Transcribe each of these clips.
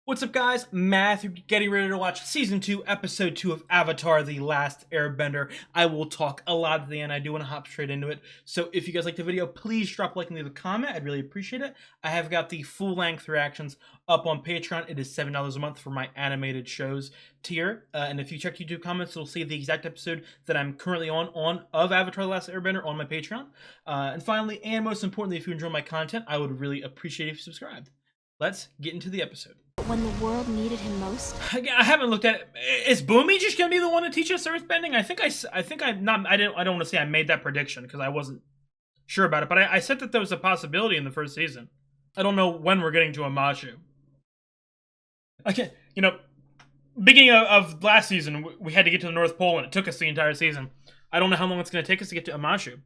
What's up, guys? Matthew, getting ready to watch Season 2, Episode 2 of Avatar: The Last Airbender. I will talk a lot at the end. I do want to hop straight into it. So if you guys like the video, please drop a like and leave a comment. I'd really appreciate it. I have got the full-length reactions up on Patreon. It is $7 a month for my animated shows tier. And if you check YouTube comments, you'll see the exact episode that I'm currently on of Avatar: The Last Airbender on my Patreon. And finally, and most importantly, if you enjoy my content, I would really appreciate if you subscribed. Let's get into the episode. When the world needed him most? I haven't looked at it. Is Boomy just gonna be the one to teach us earthbending? I don't want to say I made that prediction because I wasn't sure about it, but I said that there was a possibility in the first season. I don't know when we're getting to Amashu. Okay, beginning of last season, we had to get to the North Pole, and it took us the entire season. I don't know how long it's gonna take us to get to Amashu.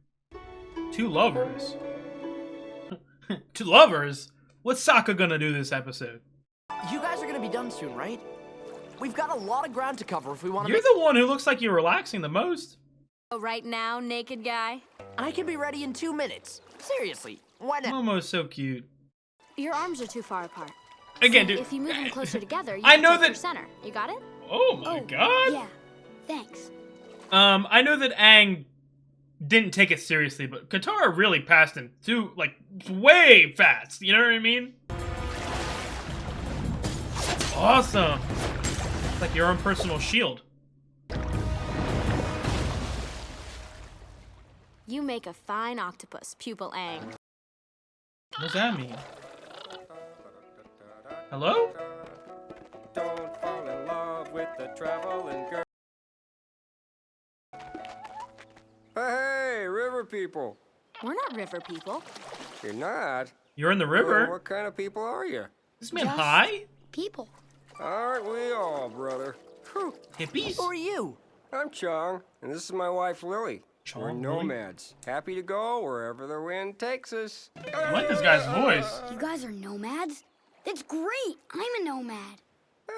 Two lovers. Two lovers? What's Sokka gonna do this episode? You guys are gonna be done soon, right? We've got a lot of ground to cover if we want to. You're the one who looks like you're relaxing the most. Right now, naked guy? I can be ready in 2 minutes. Seriously, why not? Momo's so cute. Your arms are too far apart. Again, So dude. if you move them closer together, you I can know take that- your center. You got it? Oh my god. Yeah. Thanks. I know that Aang didn't take it seriously, but Katara really passed him too, like, way fast. You know what I mean? Awesome. It's like your own personal shield. You make a fine octopus, pupil Aang. What does that mean? Hello? Don't fall in love with the traveling girl. Hey, river people. We're not river people. You're not? You're in the Well, river. what kind of people are you? This man Just high? People. Aren't we all, brother? Whew. Hippies? Who are you? I'm Chong, and this is my wife, Lily. We're Chong, Lily? nomads. Happy to go wherever the wind takes us. I like this guy's voice. You guys are nomads? That's great. I'm a nomad.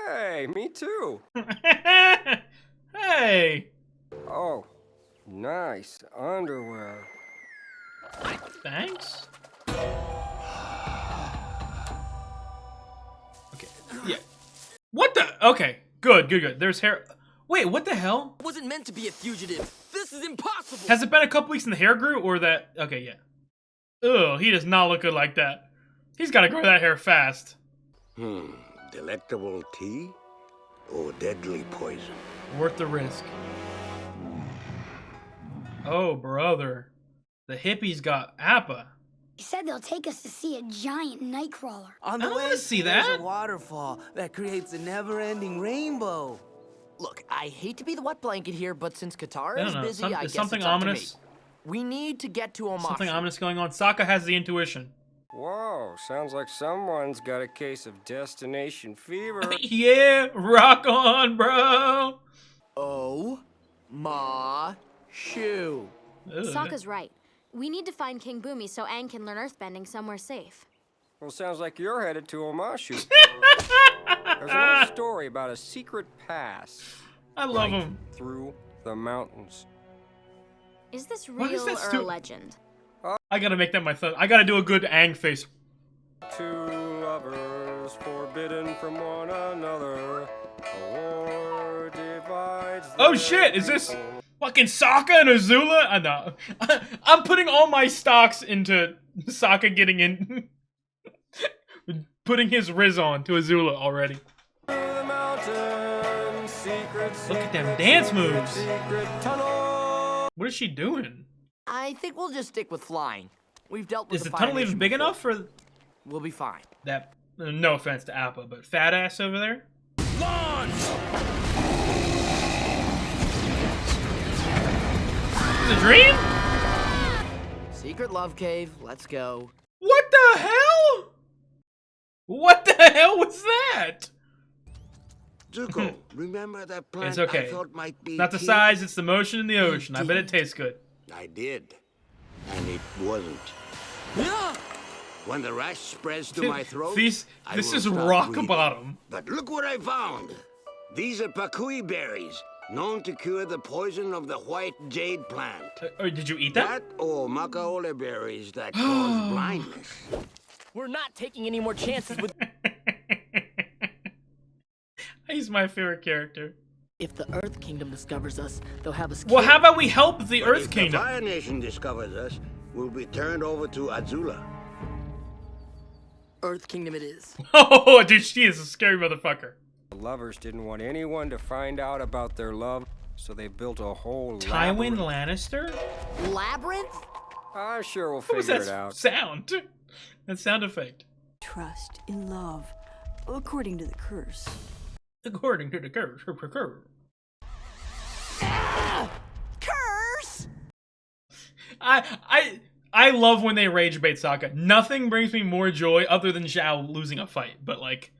Hey, me too. Hey. Oh, nice underwear. Thanks. Okay. Yeah. What the? Okay. Good. There's hair. Wait, what the hell? I wasn't meant to be a fugitive. This is impossible. Has it been a couple weeks and the hair grew, or that? Okay, yeah. Ugh, he does not look good like that. He's got to grow that hair fast. Delectable tea or deadly poison? Worth the risk. Oh, brother. The hippies got Appa. He said they'll take us to see a giant nightcrawler. On I the don't way, wanna see there's that. a waterfall that creates a never-ending rainbow. Look, I hate to be the wet blanket here, but since I Katara don't is know. busy, Is I guess something it's up ominous? to me. We need to get to Omashu. Something ominous going on. Sokka has the intuition. Whoa, sounds like someone's got a case of destination fever. Yeah, rock on, bro. Oh, ma, shoe. Ugh. Sokka's right. We need to find King Boomy so Aang can learn earthbending somewhere safe. Well, sounds like you're headed to Omashu. There's an old story about a secret pass I love him. through the mountains. Is this What is real that or a legend? I gotta make that my thought. I gotta do a good Aang face. Two lovers forbidden from one another. A war divides Oh their shit, is this people. fucking Sokka and Azula? I know. I'm putting all my stocks into Sokka getting in. Putting his Riz on to Azula already. Through the mountains, secret, Look at them secret, dance secret, moves. secret tunnel. What is she doing? I think we'll just stick with flying. We've dealt with Is the Fire tunnel even Nation big before. enough for We'll be fine. that? No offense to Appa, but fat ass over there? Is it a dream? Secret love cave, let's go. What the hell? What the hell was that? Zuko, remember that plant It's okay. I thought might be Not the tea? size, it's the motion in the ocean. I bet it tastes good. I did. And it wasn't. When the rash spreads to my throat, This I this will is stop rock breathing. bottom. But look what I found. These are pakui berries, known to cure the poison of the white jade plant. Did you eat that? That or macaole berries that cause blindness. We're not taking any more chances with. He's my favorite character. If the Earth Kingdom discovers us, they'll have us Well, killed. how about we help the But Earth if Kingdom? the Fire Nation discovers us, we'll be turned over to Azula. Earth Kingdom it is. Oh, dude, she is a scary motherfucker. The lovers didn't want anyone to find out about their love, so they built a whole Tywin labyrinth. Lannister? Labyrinth? I'm sure we'll What was figure that it out. sound? That sound effect. Trust in love, according to the curse. According to the curse. Curse! I love when they rage bait Sokka. Nothing brings me more joy other than Zhao losing a fight, but like...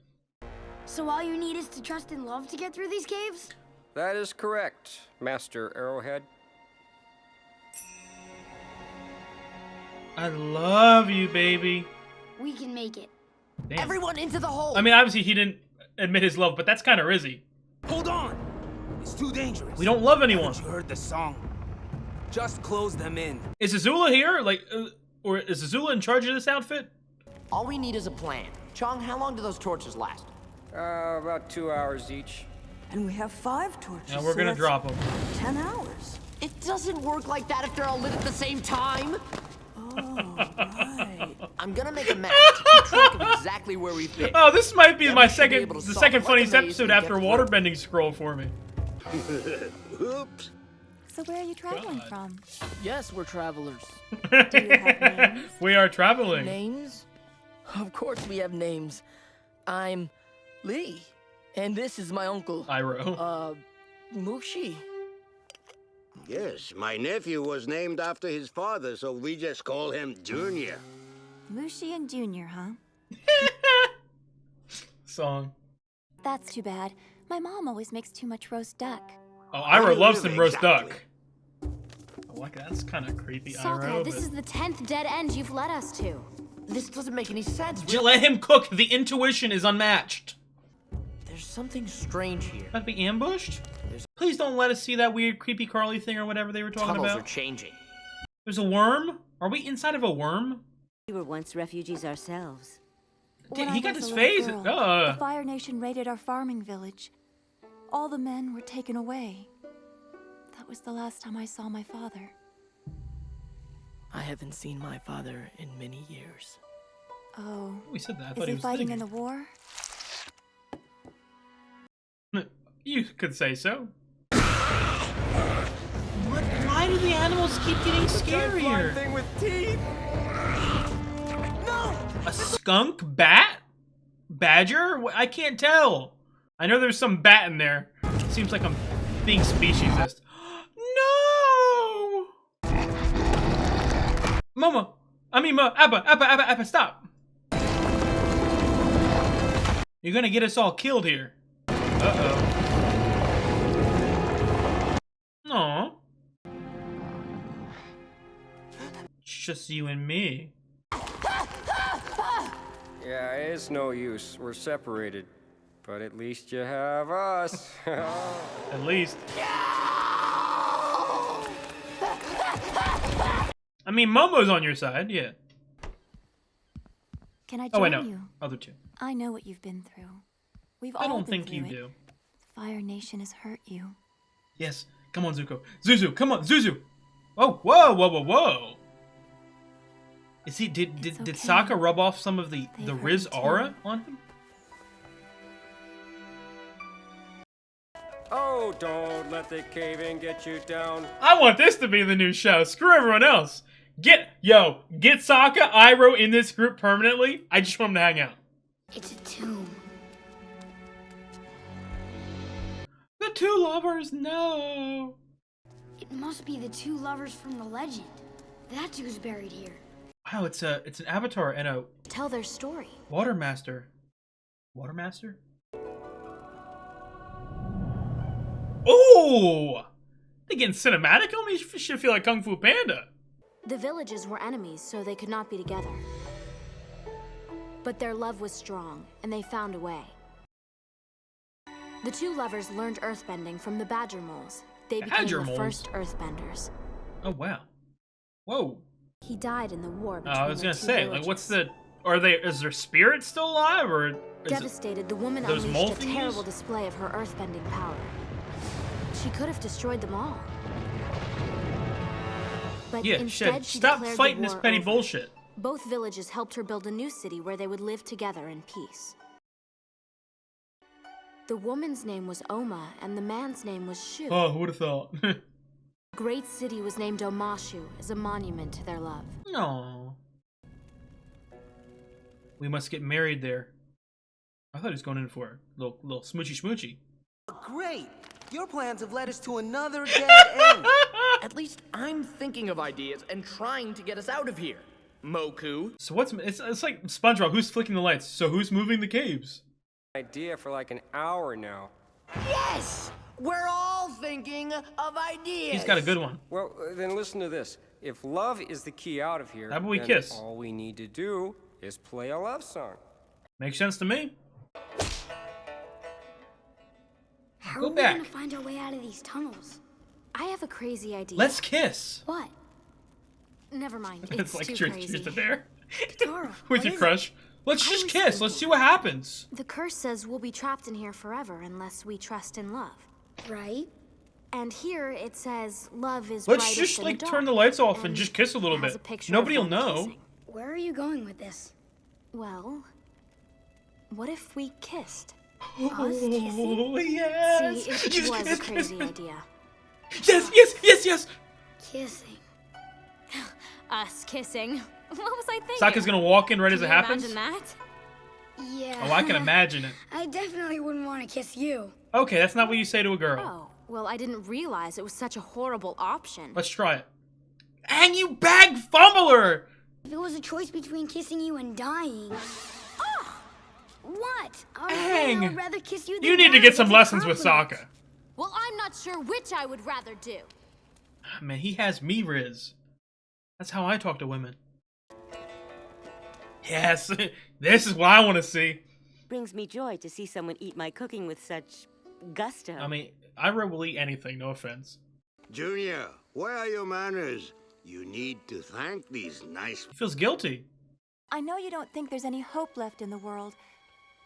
So all you need is to trust in love to get through these caves? That is correct, Master Arrowhead. I love you, baby. We can make it. Damn. Everyone into the hole! I mean, obviously he didn't admit his love, but that's kind of Rizzy. Hold on! It's too dangerous. We don't love anyone. Haven't you heard the song? Just close them in. Is Azula here? Or is Azula in charge of this outfit? All we need is a plan. Chong, how long do those torches last? About 2 hours each. And we have 5 torches. Now we're so gonna that's drop them. 10 hours. It doesn't work like that if they're all lit at the same time. Oh, right. I'm gonna make a map to keep track of exactly where we've been. Oh, this might be Then my we should be able to the solve second like funniest a maze episode and after get through. waterbending scroll for me. Oops. So where are you traveling God. from? Yes, we're travelers. Do you have names? We are traveling. Names? Of course we have names. I'm Lee. And this is my uncle, Iroh. Mushi. Yes, my nephew was named after his father, so we just call him Junior. Mushi and Junior, huh? Song. That's too bad. My mom always makes too much roast duck. Oh, Iroh loves some roast Exactly. duck. Oh, like that's kind of creepy, Sokka, Iroh. this but- is the 10th dead end you've led us to. This doesn't make any sense. Just let him cook. The intuition is unmatched. There's something strange here. About to be ambushed? Please don't let us see that weird creepy Carly thing or whatever they were talking Tunnels about. are changing. There's a worm? Are we inside of a worm? We were once refugees ourselves. Did, When he I got was his a little face. girl, the Fire Nation raided our farming village. All the men were taken away. That was the last time I saw my father. I haven't seen my father in many years. Oh, We said that. I is thought he was fighting in thinking. the war? You could say so. What? Why do the animals keep getting scarier? Thing with teeth. A skunk? Bat? Badger? I can't tell. I know there's some bat in there. Seems like I'm being speciesist. No! Mama! Appa, stop! You're gonna get us all killed here. Uh-oh. Aw. It's just you and me. Yeah, it's no use. We're separated. But at least you have us. At least. I mean, Momo's on your side, yeah. Can I Oh, wait, join no. you? Other two. I know what you've been through. We've all I don't been think you through it. do. The Fire Nation has hurt you. Yes. Come on, Zuko. Zuzu, come on, Zuzu! Oh, whoa. Is he, did It's okay. Sokka rub off some of the They hurt Riz me too. aura on him? Oh, don't let the cave-in get you down. I want this to be the new show. Screw everyone else. Get Sokka, Iroh in this group permanently. I just want them to hang out. It's a tomb. The two lovers, no. It must be the two lovers from the legend. That's who's buried here. Wow, it's an avatar and a Tell their story. watermaster. Watermaster? Oh! They getting cinematic on me? Should feel like Kung Fu Panda. The villages were enemies, so they could not be together. But their love was strong, and they found a way. The two lovers learned earthbending from the Badger Moles. They became Badger the Moles? first earthbenders. Oh, wow. Whoa. He died in the war Oh, between I was the gonna two say, villages. like, what's the Are they? Is their spirit still alive, or is Devastated, the woman those mole unleashed a thingies? terrible display of her earthbending power. She could have destroyed them all. But Yeah, instead, shit. she Stop declared fighting the this war petty over. bullshit. Both villages helped her build a new city where they would live together in peace. The woman's name was Oma, and the man's name was Shu. Oh, who would have thought? The great city was named Omashu as a monument to their love. No. We must get married there. I thought he was going in for a little smoochy smoochy. Great! Your plans have led us to another dead end. At least I'm thinking of ideas and trying to get us out of here. Moku. So it's like SpongeBob. Who's flicking the lights? So who's moving the caves? Idea for like an hour now. Yes! We're all thinking of ideas. He's got a good one. Well, then listen to this. If love is the key out of here, How about we then kiss? all we need to do is play a love song. Makes sense to me. How Go are we back. gonna find our way out of these tunnels? I have a crazy idea. Let's kiss. What? Never mind. It's like too truth crazy. to dare. Katara, With what your is crush. Let's I just was kiss. Let's thinking- see what happens. The curse says we'll be trapped in here forever unless we trust in love. it? Right? And here it says love is Let's brightest just in like the turn the dark, lights off and and just kiss a little it has bit. a picture Nobody will of them know. kissing. Where are you going with this? Well, what if we kissed? Us kissing? Oh yes. See, it Yes, was a yes, crazy yes. idea. Yes, yes, yes, yes. Kissing. Us kissing. What was I thinking? Sokka's gonna walk in right as Can it you happens. Imagine that? Yeah. Oh, I can imagine it. I definitely wouldn't want to kiss you. Okay, that's not what you say to a girl. Oh, well, I didn't realize it was such a horrible option. Let's try it. And you bag fumbler! If it was a choice between kissing you and dying. Oh! What? I was saying I would rather kiss you than You need to die. get some It's a lessons with compliment. Sokka. Well, I'm not sure which I would rather do. Man, he has me, Riz. That's how I talk to women. Yes, this is what I want to see. Brings me joy to see someone eat my cooking with such gusto. I mean, Ira will eat anything, no offense. Junior, where are your manners? You need to thank these nice... He feels guilty. I know you don't think there's any hope left in the world,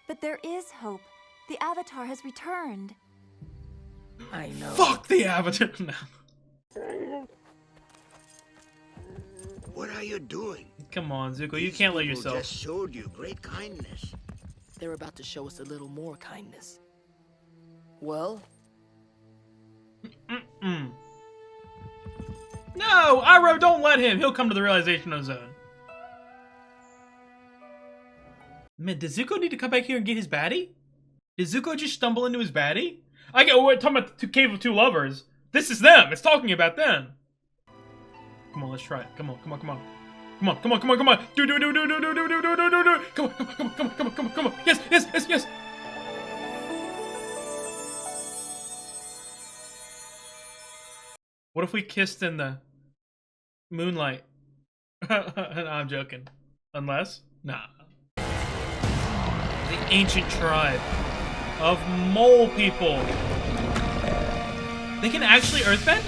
but there is hope. The Avatar has returned. I know. Fuck the Avatar now. What are you doing? Come on, Zuko, you can't let People yourself. just showed you great kindness. They're about to show us a little more kindness. Well, Mm. No, Iroh, don't let him. He'll come to the realization on his own. Man, does Zuko need to come back here and get his baddie? Did Zuko just stumble into his baddie? We're talking about the Cave of Two Lovers. This is them. It's talking about them. Come on, let's try it. Come on, come on, come on. Come on, come on, come on, come on. Do. Come on, come on, come on, come on, come on, come on. Yes, yes, yes, yes. What if we kissed in the moonlight? I'm joking. Unless? Nah. The ancient tribe of mole people. They can actually earthbend?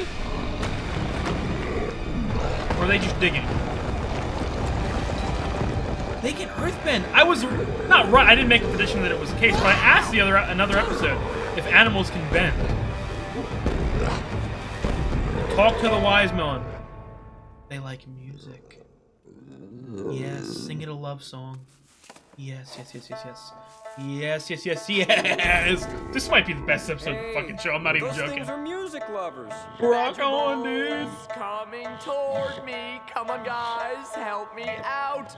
Or are they just digging? They can earthbend. I was not right. I didn't make a prediction that it was the case, but I asked another episode if animals can bend. Talk to the wise man. They like music. Yes, sing it a love song. Yes, yes, yes, yes, yes. Yes, yes, yes, yes. This might be the best episode of the fucking show. I'm not even those joking. things are music lovers. Rock on, dude. Coming toward me. Come on, guys. Help me out.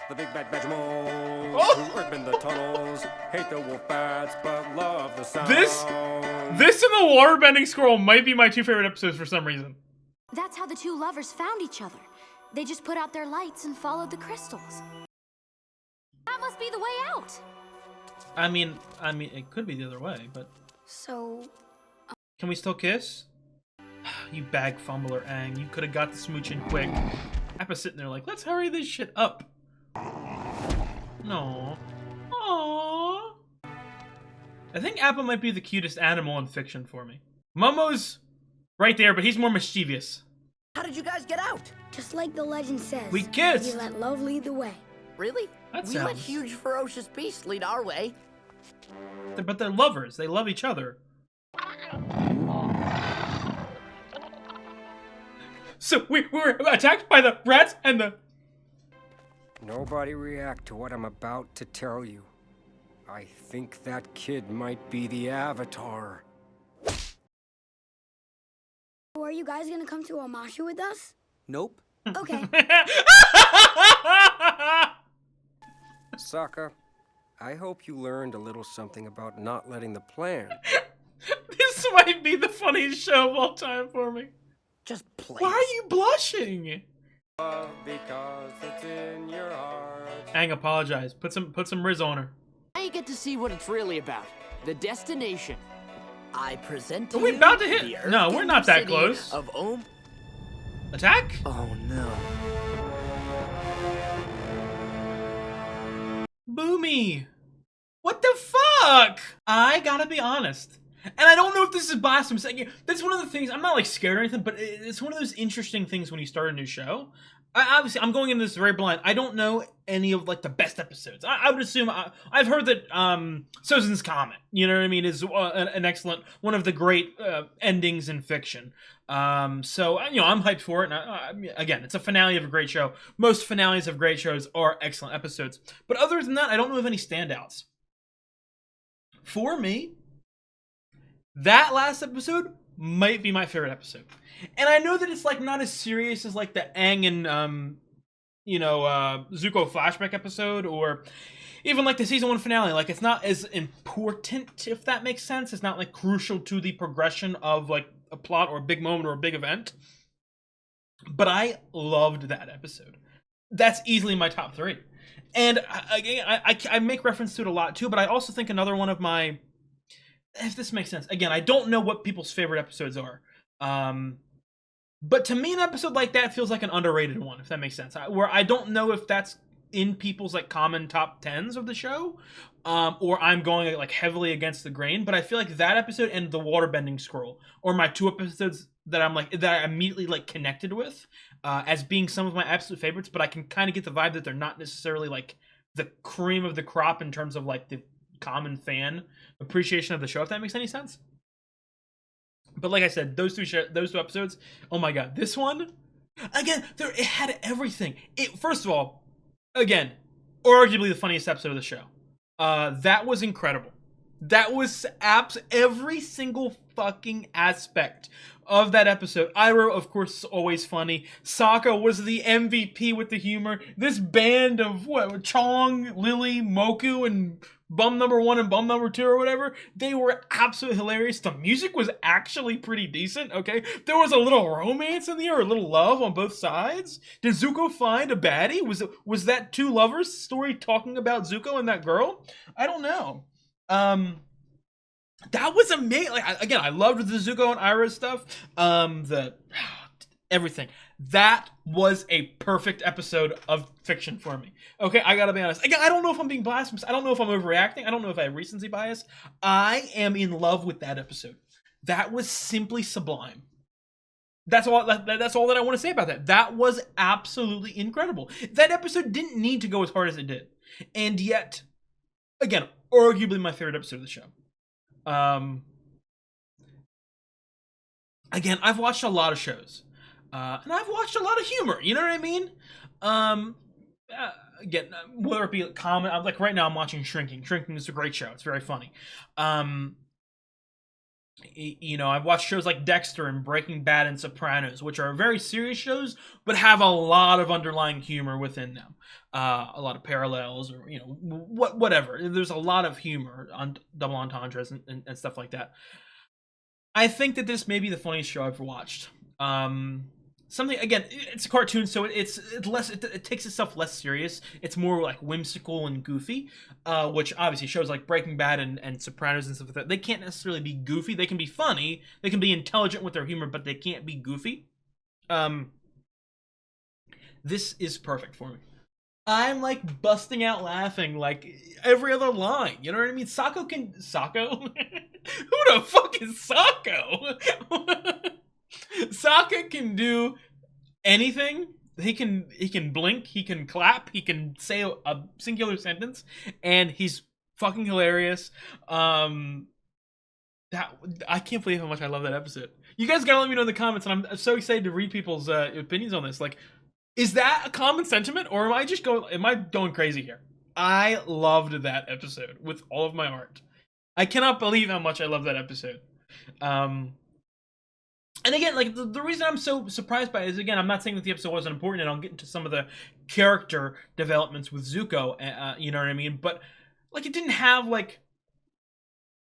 The big bad Vegemals Oh! who earthbend the tunnels, hate the wolf bats but love the sound. This and the waterbending scroll might be my two favorite episodes for some reason. That's how the two lovers found each other. They just put out their lights and followed the crystals. That must be the way out. I mean, it could be the other way, but So, can we still kiss? You bag fumbler, Aang. You could have got the smooch in quick. Appa's sitting there like, let's hurry this shit up. No. Aww. I think Appa might be the cutest animal in fiction for me. Momo's right there, but he's more mischievous. How did you guys get out? just like the legend says, We kissed. you let love lead the way. really. That We let sounds- huge, ferocious beasts lead our way. But they're lovers. They love each other. So we were attacked by the rats and the... Nobody react to what I'm about to tell you. I think that kid might be the Avatar. So are you guys gonna come to Omashu with us? Nope. Okay. Sokka, I hope you learned a little something about not letting the plan. This might be the funniest show of all time for me. Just please. Why are you blushing? Because it's in your heart. Aang, apologize. Put some Riz on her. Now you get to see what it's really about. The destination. I present to Are we you about to hit? the No, we're not Earthbender that city close. Of Attack? Oh no. Boomy. What the fuck? I gotta be honest. And I don't know if this is blasphemous. Again, that's one of the things, I'm not like scared or anything, but it's one of those interesting things when you start a new show. Obviously, I'm going into this very blind. I don't know any of like the best episodes. I would assume, I've heard that Sozin's Comet, you know what I mean, is an excellent, one of the great endings in fiction. So, you know, I'm hyped for it. And again, it's a finale of a great show. Most finales of great shows are excellent episodes. But other than that, I don't know of any standouts. For me, that last episode might be my favorite episode. And I know that it's like not as serious as like the Aang and Zuko flashback episode, or even like the season 1 finale. Like, it's not as important, if that makes sense. It's not like crucial to the progression of like a plot or a big moment or a big event. But I loved that episode. That's easily my top 3. And again, I make reference to it a lot too, but I also think another one of my, if this makes sense, again, I don't know what people's favorite episodes are. But to me, an episode like that feels like an underrated one, if that makes sense. Where I don't know if that's in people's like common top 10s of the show, or I'm going like heavily against the grain. But I feel like that episode and the waterbending scroll are my 2 episodes that I immediately like connected with as being some of my absolute favorites. But I can kind of get the vibe that they're not necessarily like the cream of the crop in terms of like the common fan appreciation of the show, if that makes any sense. But like I said, those two episodes, oh my god, this one, again, it had everything. First of all, again, arguably the funniest episode of the show. That was incredible. That was every single fucking aspect of that episode. Iroh, of course, is always funny. Sokka was the MVP with the humor. This band of Chong, Lily, Moku, and Bum number 1 and Bum number 2 or whatever, they were absolutely hilarious. The music was actually pretty decent, okay? There was a little romance in there, a little love on both sides. Did Zuko find a baddie? Was that 2 lovers story talking about Zuko and that girl? I don't know. That was amazing. Like, again, I loved the Zuko and Iroh stuff. Everything. That was a perfect episode of fiction for me. Okay, I gotta be honest. Again, I don't know if I'm being blasphemous. I don't know if I'm overreacting. I don't know if I have recency bias. I am in love with that episode. That was simply sublime. That's all that I want to say about that. That was absolutely incredible. That episode didn't need to go as hard as it did. And yet, again, arguably my favorite episode of the show. Again, I've watched a lot of shows. And I've watched a lot of humor, you know what I mean? Again, whether it be common, like right now I'm watching Shrinking. Shrinking is a great show. It's very funny. You know, I've watched shows like Dexter and Breaking Bad and Sopranos, which are very serious shows, but have a lot of underlying humor within them. A lot of parallels, or, you know, whatever. There's a lot of humor on double entendres and stuff like that. I think that this may be the funniest show I've ever watched. Something, again, it's a cartoon, so it's less, it takes itself less serious. It's more like whimsical and goofy, which obviously shows like Breaking Bad and Sopranos and stuff like that, they can't necessarily be goofy. They can be funny, they can be intelligent with their humor, but they can't be goofy. This is perfect for me. I'm like busting out laughing like every other line. You know what I mean? Sokko? Who the fuck is Sokko? Sokka can do anything he can blink, he can clap, he can say a singular sentence, and he's fucking hilarious. That I can't believe how much I love that episode. You guys gotta let me know in the comments, and I'm so excited to read people's opinions on this. Like, is that a common sentiment, or am I going crazy here? I loved that episode with all of my heart. I cannot believe how much I love that episode. And again, like, the reason I'm so surprised by it is, again, I'm not saying that the episode wasn't important, and I'll get into some of the character developments with Zuko, you know what I mean? But, like, it didn't have, like,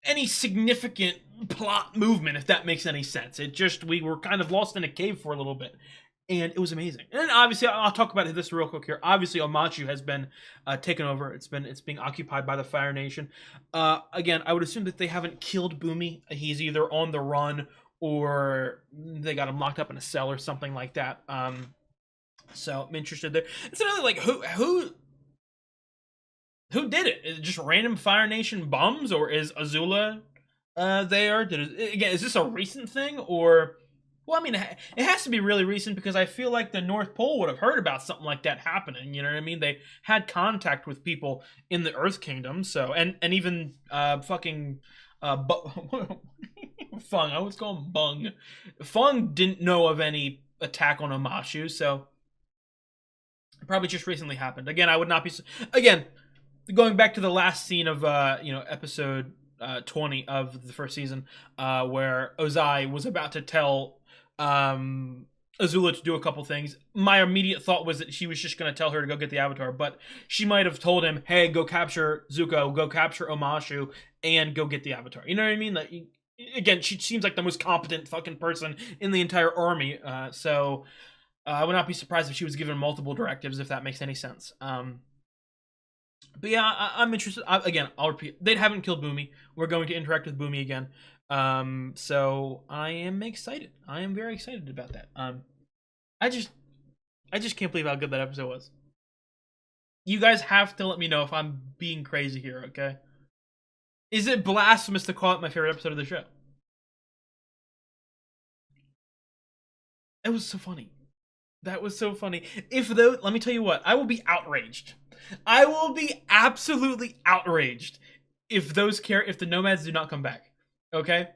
any significant plot movement, if that makes any sense. It just, we were kind of lost in a cave for a little bit, and it was amazing. And then, obviously, I'll talk about this real quick here. Obviously, Omashu has been taken over. It's being occupied by the Fire Nation. Again, I would assume that they haven't killed Boomy. He's either on the run, or they got him locked up in a cell or something like that. So I'm interested there. It's another, like, who did it? Is it just random Fire Nation bums, or is Azula there? Again, is this a recent thing, or? Well, I mean, it has to be really recent, because I feel like the North Pole would have heard about something like that happening. You know what I mean? They had contact with people in the Earth Kingdom, so and even fucking Fung. I was calling Bung. Fung didn't know of any attack on Omashu, so it probably just recently happened. Again, I would not be. Again, going back to the last scene of episode 20 of the first season, where Ozai was about to tell Azula to do a couple things. My immediate thought was that she was just going to tell her to go get the Avatar, but she might have told him, "Hey, go capture Zuko, go capture Omashu, and go get the Avatar." You know what I mean? Like, again, she seems like the most competent fucking person in the entire army, so I would not be surprised if she was given multiple directives, if that makes any sense. But yeah, I'm interested. Again, I'll repeat. They haven't killed Boomy. We're going to interact with Boomy again. So I am excited. I am very excited about that. I just can't believe how good that episode was. You guys have to let me know if I'm being crazy here, okay? Is it blasphemous to call it my favorite episode of the show? It was so funny. That was so funny. Let me tell you what, I will be outraged. I will be absolutely outraged if the nomads do not come back. Okay?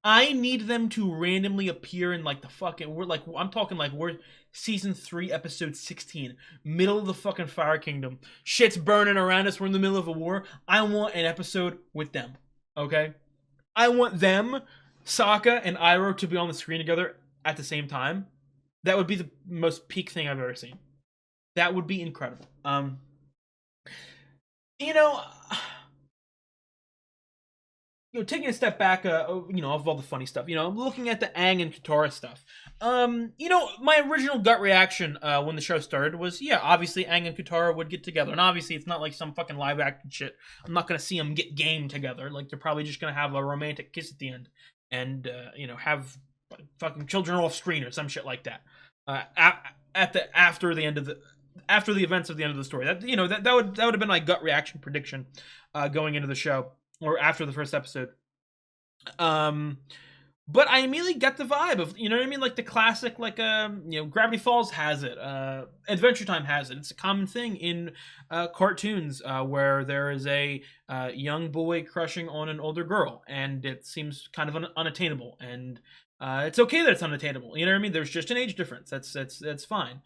I need them to randomly appear in, like, we're season 3, episode 16, middle of the fucking Fire Kingdom. Shit's burning around us. We're in the middle of a war. I want an episode with them. Okay? I want them, Sokka and Iroh, to be on the screen together at the same time. That would be the most peak thing I've ever seen. That would be incredible. Taking a step back, of all the funny stuff, looking at the Aang and Katara stuff. My original gut reaction when the show started was, yeah, obviously Aang and Katara would get together, and obviously it's not like some fucking live action shit. I'm not gonna see them get game together. Like, they're probably just gonna have a romantic kiss at the end, and have fucking children off screen or some shit like that. After the events of the end of the story, that would have been my gut reaction prediction going into the show, or after the first episode. But I immediately got the vibe of, you know what I mean, like the classic, like Gravity Falls has it, Adventure Time has it. It's a common thing in cartoons where there is a young boy crushing on an older girl, and it seems kind of unattainable, and it's okay that it's unattainable. You know what I mean? There's just an age difference. That's fine.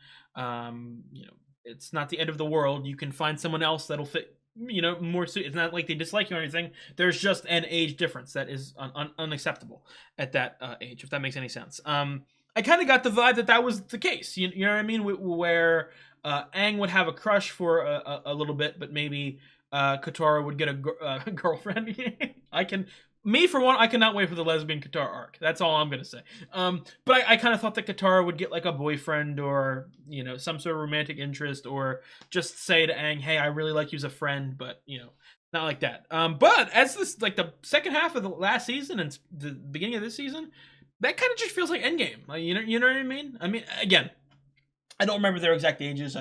It's not the end of the world. You can find someone else that'll fit. More. It's not like they dislike you or anything. There's just an age difference that is unacceptable at that age, if that makes any sense. I kind of got the vibe that was the case. You know what I mean? Where Aang would have a crush for a little bit, but maybe Katara would get a girlfriend. For one, I cannot wait for the lesbian Katara arc. That's all I'm gonna say. But I kind of thought that Katara would get like a boyfriend, or some sort of romantic interest, or just say to Aang, "Hey, I really like you as a friend," but not like that. But as this, like, the second half of the last season and the beginning of this season, that kind of just feels like Endgame. Like, you know what I mean? I mean, again, I don't remember their exact ages.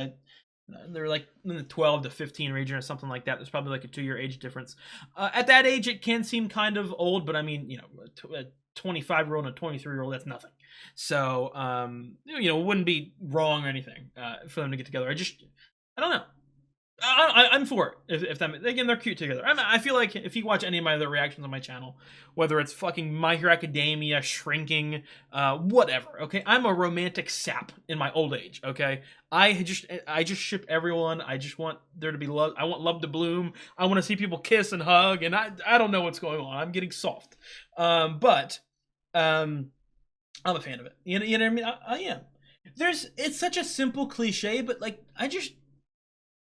They're like in the 12 to 15 region or something like that. There's probably like a 2-year age difference. At that age, it can seem kind of old, but I mean, a 25-year-old and a 23-year-old, that's nothing. So, it wouldn't be wrong or anything for them to get together. I don't know. I'm for it. If that, again, they're cute together. I feel like if you watch any of my other reactions on my channel, whether it's fucking My Hero Academia, Shrinking, whatever. Okay, I'm a romantic sap in my old age. Okay, I just ship everyone. I just want there to be love. I want love to bloom. I want to see people kiss and hug. And I don't know what's going on. I'm getting soft. But I'm a fan of it. You know what I mean? I am. It's such a simple cliche, but like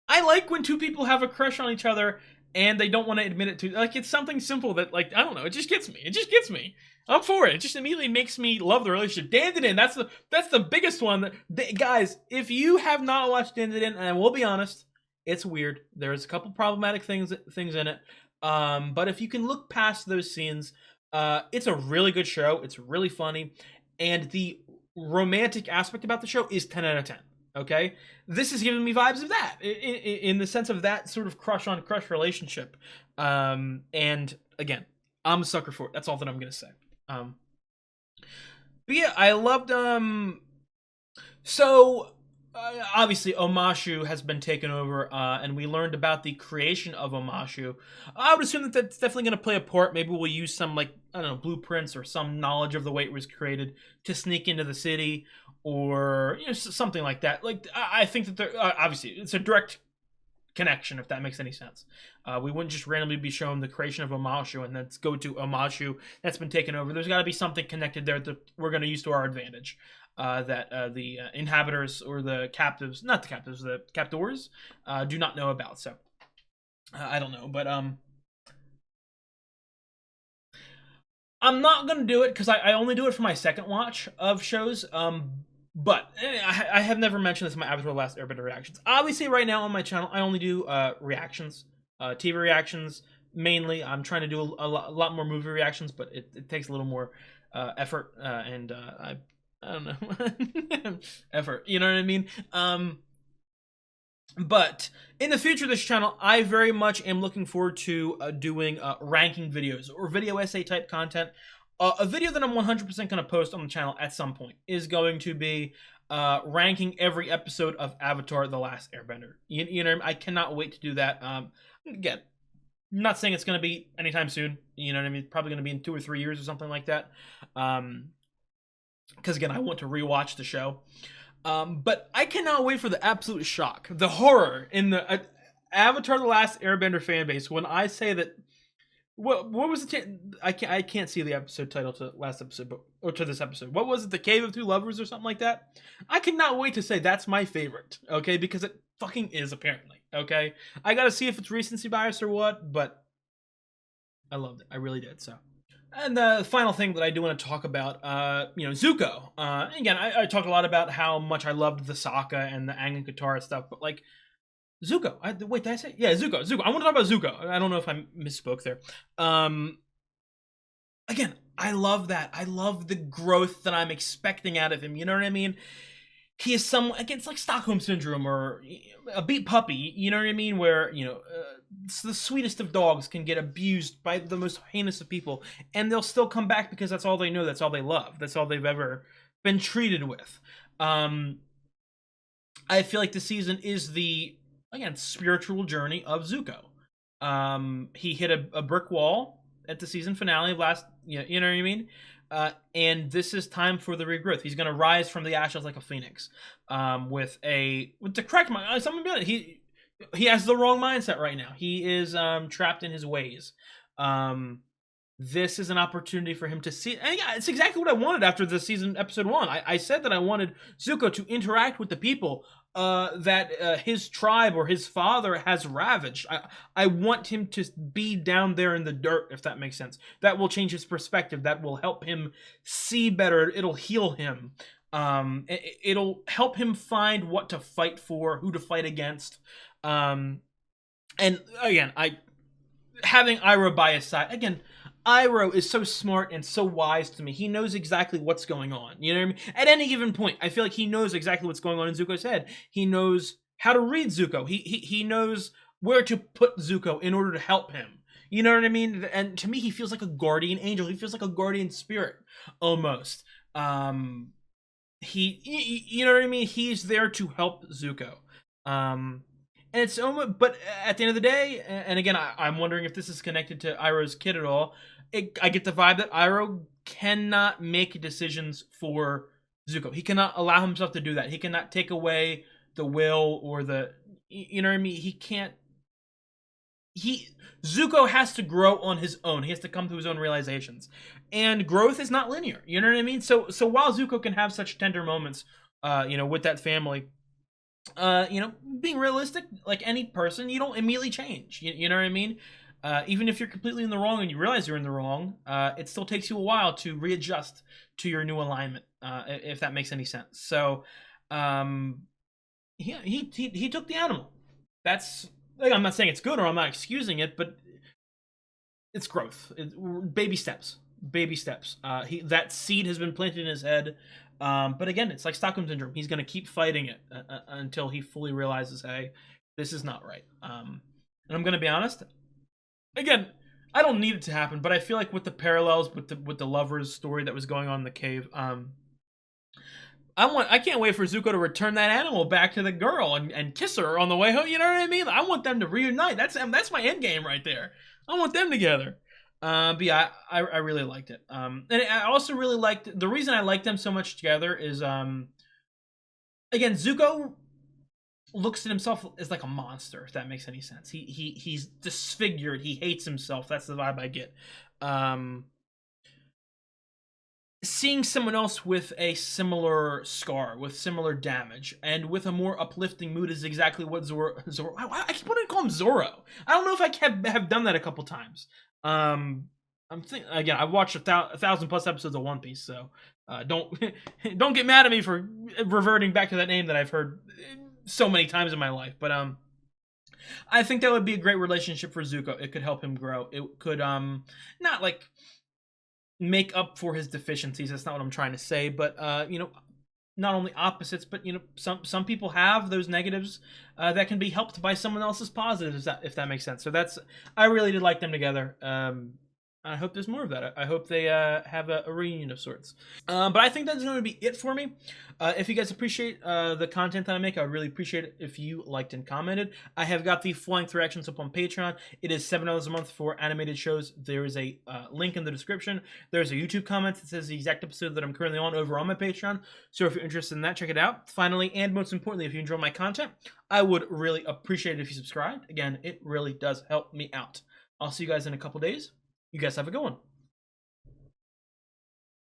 I like when two people have a crush on each other and they don't want to admit it to. Like, it's something simple that, like, I don't know, it just gets me. I'm for it. It just immediately makes me love the relationship. Dan, that's the biggest one. Guys, if you have not watched Dan, and I will be honest, it's weird. There's a couple problematic things in it. But if you can look past those scenes, it's a really good show. It's really funny. And the romantic aspect about the show is 10 out of 10. Okay, this is giving me vibes of that in the sense of that sort of crush on crush relationship. And again, I'm a sucker for it. That's all that I'm gonna say. But yeah, I loved. Obviously, Omashu has been taken over, and we learned about the creation of Omashu. I would assume that that's definitely going to play a part. Maybe we'll use some, like, I don't know, blueprints or some knowledge of the way it was created to sneak into the city, or something like that. Like, I think that there, obviously it's a direct connection, if that makes any sense. We wouldn't just randomly be shown the creation of Omashu and then go to Omashu that's been taken over. There's got to be something connected there that we're going to use to our advantage. That the inhabitants or the captives, not the captives, the captors, do not know about. So I don't know, but I'm not gonna do it because I only do it for my second watch of shows. But I have never mentioned this in my Avatar: The Last Airbender reactions. Obviously, right now on my channel, I only do reactions, TV reactions mainly. I'm trying to do a lot more movie reactions, but it takes a little more effort, and I don't know, effort. You know what I mean? But in the future of this channel, I very much am looking forward to doing ranking videos or video essay type content. A video that I'm 100% going to post on the channel at some point is going to be ranking every episode of Avatar: The Last Airbender. You know, I cannot wait to do that. Again, I'm not saying it's going to be anytime soon. You know what I mean? It's probably going to be in 2 or 3 years or something like that. Because again, I want to rewatch the show. But I cannot wait for the absolute shock, the horror in the Avatar: The Last Airbender fan base when I say that. What was the? I can't see the episode title to last episode, or to this episode. What was it? The Cave of Two Lovers or something like that? I cannot wait to say that's my favorite. Okay, because it fucking is apparently. Okay, I gotta see if it's recency bias or what, but I loved it. I really did. So. And the final thing that I do want to talk about, Zuko. Again, I talked a lot about how much I loved the Sokka and the Aang and Katara stuff, but like, Zuko. Wait, did I say? Yeah, Zuko. I want to talk about Zuko. I don't know if I misspoke there. Again, I love that. I love the growth that I'm expecting out of him. You know what I mean? He is again, it's like Stockholm Syndrome or a beat puppy, you know what I mean? Where, the sweetest of dogs can get abused by the most heinous of people, and they'll still come back because that's all they know, that's all they love, that's all they've ever been treated with. I feel like this season is the, again, spiritual journey of Zuko. He hit a brick wall at the season finale of last, you know what I mean? And this is time for the regrowth. He's going to rise from the ashes like a phoenix, with the correct mind. Someone be honest, he has the wrong mindset right now. He is trapped in his ways. This is an opportunity for him to see. And yeah, it's exactly what I wanted after the season episode 1. I said that I wanted Zuko to interact with the people that his tribe or his father has ravaged. I want him to be down there in the dirt, if that makes sense. That will change his perspective. That will help him see better. It'll heal him. It'll help him find what to fight for, who to fight against. And again, having Iroh by his side, again, Iroh is so smart and so wise to me. He knows exactly what's going on. You know what I mean? At any given point, I feel like he knows exactly what's going on in Zuko's head. He knows how to read Zuko. He knows where to put Zuko in order to help him. You know what I mean? And to me, he feels like a guardian angel. He feels like a guardian spirit, almost. You know what I mean? He's there to help Zuko. And it's almost, but at the end of the day, and again, I'm wondering if this is connected to Iroh's kid at all. I get the vibe that Iroh cannot make decisions for Zuko. He cannot allow himself to do that. He cannot take away the will or you know what I mean? He can't. Zuko has to grow on his own. He has to come to his own realizations, and growth is not linear. You know what I mean? So while Zuko can have such tender moments, with that family, being realistic, like any person, you don't immediately change. You know what I mean? Even if you're completely in the wrong and you realize you're in the wrong, it still takes you a while to readjust to your new alignment, if that makes any sense. So, he took the animal. That's, like, I'm not saying it's good or I'm not excusing it, but it's growth. Baby steps. Baby steps. That seed has been planted in his head. But again, it's like Stockholm Syndrome. He's going to keep fighting it until he fully realizes, hey, this is not right. And I'm going to be honest. Again, I don't need it to happen, but I feel like with the parallels with the lovers story that was going on in the cave, I can't wait for Zuko to return that animal back to the girl and kiss her on the way home. You know what I mean? I want them to reunite. That's my end game right there. I want them together. But yeah, I really liked it. And I also really liked, the reason I liked them so much together is, again, Zuko looks at himself as like a monster, if that makes any sense. He's disfigured. He hates himself. That's the vibe I get. Seeing someone else with a similar scar, with similar damage, and with a more uplifting mood is exactly what Zoro I keep wanting to call him Zoro. I don't know if I have done that a couple times. I'm thinking, again, I've watched 1,000+ episodes of One Piece, so don't get mad at me for reverting back to that name that I've heard so many times in my life. But I think that would be a great relationship for Zuko. It could help him grow. It could not like make up for his deficiencies. That's not what I'm trying to say, but not only opposites, but some people have those negatives that can be helped by someone else's positives, if that makes sense. So I really did like them together. I hope there's more of that. I hope they have a reunion of sorts. But I think that's going to be it for me. If you guys appreciate the content that I make, I would really appreciate it if you liked and commented. I have got the Flying Through Actions up on Patreon. It is $7 a month for animated shows. There is a link in the description. There's a YouTube comment that says the exact episode that I'm currently on over on my Patreon. So if you're interested in that, check it out. Finally, and most importantly, if you enjoy my content, I would really appreciate it if you subscribed. Again, it really does help me out. I'll see you guys in a couple days. You guys have a good one.